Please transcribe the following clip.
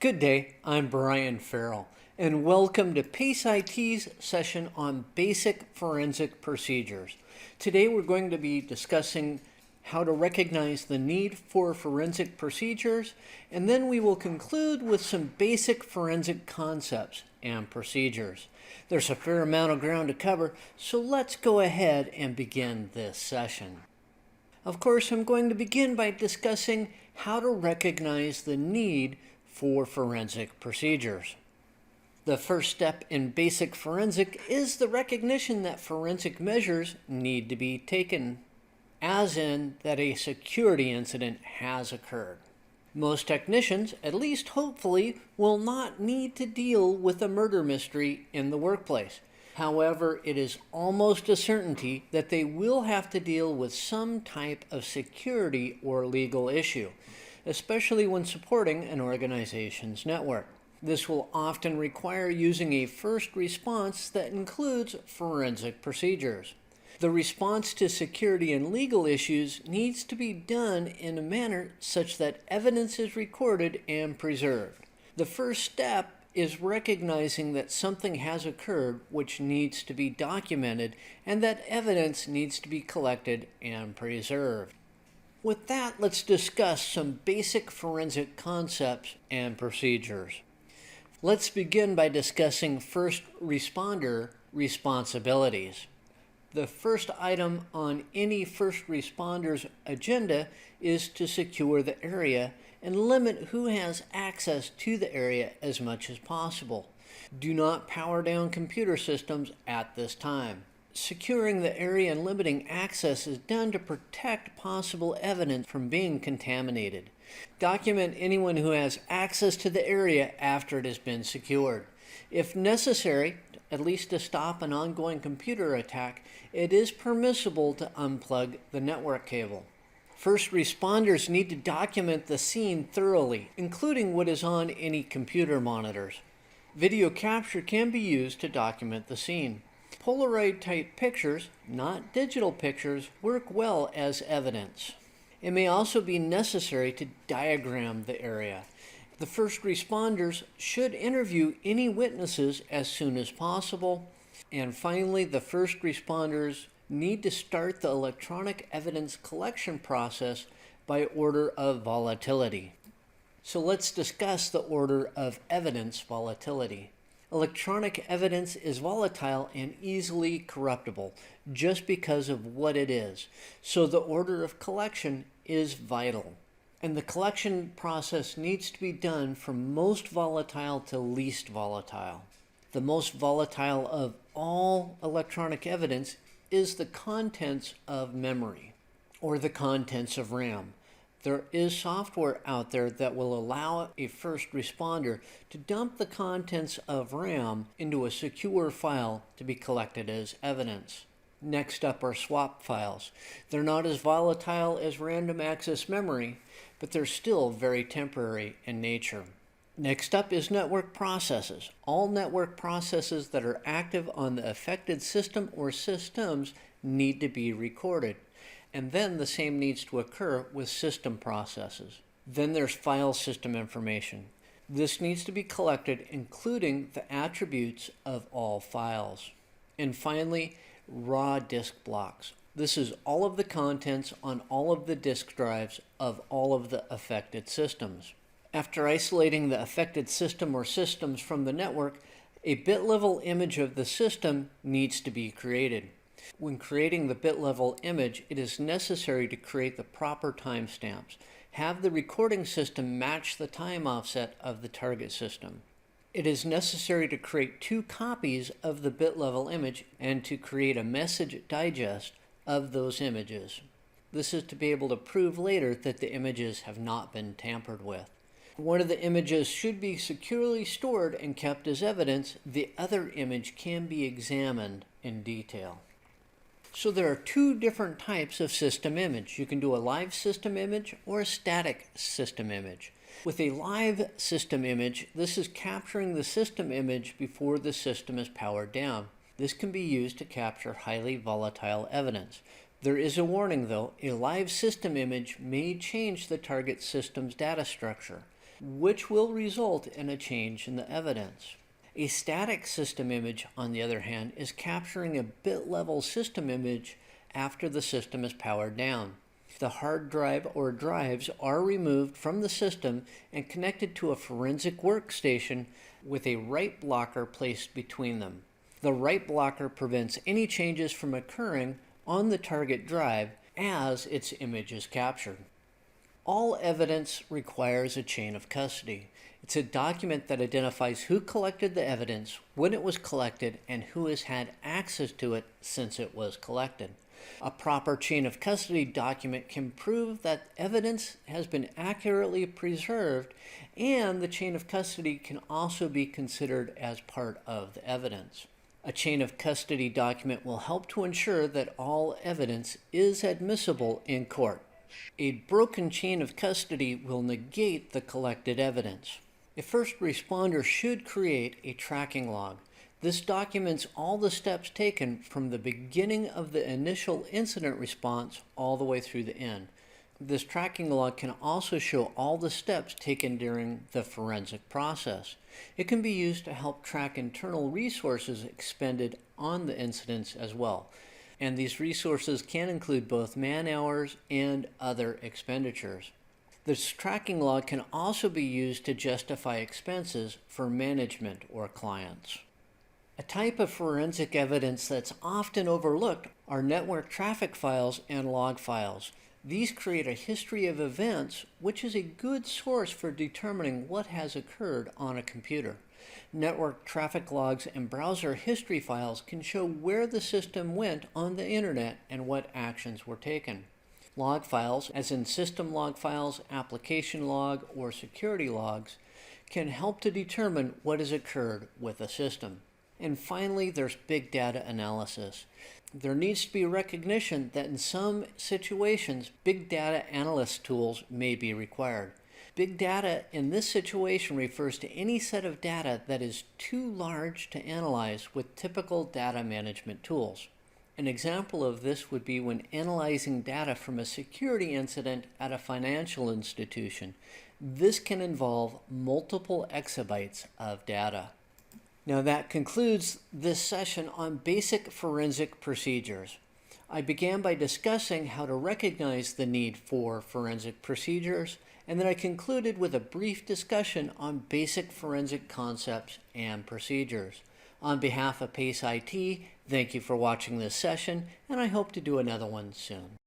Good day, I'm Brian Ferrill, and welcome to PACE IT's session on basic forensic procedures. Today we're going to be discussing how to recognize the need for forensic procedures, and then we will conclude with some basic forensic concepts and procedures. There's a fair amount of ground to cover, so let's go ahead and begin this session. Of course, I'm going to begin by discussing how to recognize the need for forensic procedures. The first step in basic forensic is the recognition that forensic measures need to be taken, as in that a security incident has occurred. Most technicians, at least hopefully, will not need to deal with a murder mystery in the workplace. However, it is almost a certainty that they will have to deal with some type of security or legal issue, especially when supporting an organization's network. This will often require using a first response that includes forensic procedures. The response to security and legal issues needs to be done in a manner such that evidence is recorded and preserved. The first step is recognizing that something has occurred which needs to be documented and that evidence needs to be collected and preserved. With that, let's discuss some basic forensic concepts and procedures. Let's begin by discussing first responder responsibilities. The first item on any first responder's agenda is to secure the area and limit who has access to the area as much as possible. Do not power down computer systems at this time. Securing the area and limiting access is done to protect possible evidence from being contaminated. Document anyone who has access to the area after it has been secured. If necessary, at least to stop an ongoing computer attack, it is permissible to unplug the network cable. First responders need to document the scene thoroughly, including what is on any computer monitors. Video capture can be used to document the scene. Polaroid type pictures, not digital pictures, work well as evidence. It may also be necessary to diagram the area. The first responders should interview any witnesses as soon as possible. And finally, the first responders need to start the electronic evidence collection process by order of volatility. So let's discuss the order of evidence volatility. Electronic evidence is volatile and easily corruptible just because of what it is. So the order of collection is vital. And the collection process needs to be done from most volatile to least volatile. The most volatile of all electronic evidence is the contents of memory or the contents of RAM. There is software out there that will allow a first responder to dump the contents of RAM into a secure file to be collected as evidence. Next up are swap files. They're not as volatile as random access memory, but they're still very temporary in nature. Next up is network processes. All network processes that are active on the affected system or systems need to be recorded. And then the same needs to occur with system processes. Then there's file system information. This needs to be collected, including the attributes of all files. And finally, raw disk blocks. This is all of the contents on all of the disk drives of all of the affected systems. After isolating the affected system or systems from the network, a bit level image of the system needs to be created. When creating the bit level image, it is necessary to create the proper timestamps. Have the recording system match the time offset of the target system. It is necessary to create 2 copies of the bit level image and to create a message digest of those images. This is to be able to prove later that the images have not been tampered with. One of the images should be securely stored and kept as evidence. The other image can be examined in detail. So there are 2 different types of system image. You can do a live system image or a static system image. With a live system image, this is capturing the system image before the system is powered down. This can be used to capture highly volatile evidence. There is a warning though, a live system image may change the target system's data structure. which will result in a change in the evidence. A static system image, on the other hand, is capturing a bit-level system image after the system is powered down. The hard drive or drives are removed from the system and connected to a forensic workstation with a write blocker placed between them. The write blocker prevents any changes from occurring on the target drive as its image is captured. All evidence requires a chain of custody. It's a document that identifies who collected the evidence, when it was collected, and who has had access to it since it was collected. A proper chain of custody document can prove that evidence has been accurately preserved, and the chain of custody can also be considered as part of the evidence. A chain of custody document will help to ensure that all evidence is admissible in court. A broken chain of custody will negate the collected evidence. A first responder should create a tracking log. This documents all the steps taken from the beginning of the initial incident response all the way through the end. This tracking log can also show all the steps taken during the forensic process. It can be used to help track internal resources expended on the incidents as well. And these resources can include both man-hours and other expenditures. This tracking log can also be used to justify expenses for management or clients. A type of forensic evidence that's often overlooked are network traffic files and log files. These create a history of events, which is a good source for determining what has occurred on a computer. Network traffic logs and browser history files can show where the system went on the internet and what actions were taken. Log files, as in system log files, application log, or security logs, can help to determine what has occurred with a system. And finally, there's big data analysis. There needs to be recognition that in some situations, big data analyst tools may be required. Big data in this situation refers to any set of data that is too large to analyze with typical data management tools. An example of this would be when analyzing data from a security incident at a financial institution. This can involve multiple exabytes of data. Now that concludes this session on basic forensic procedures. I began by discussing how to recognize the need for forensic procedures, and then I concluded with a brief discussion on basic forensic concepts and procedures. On behalf of PACE IT, thank you for watching this session, and I hope to do another one soon.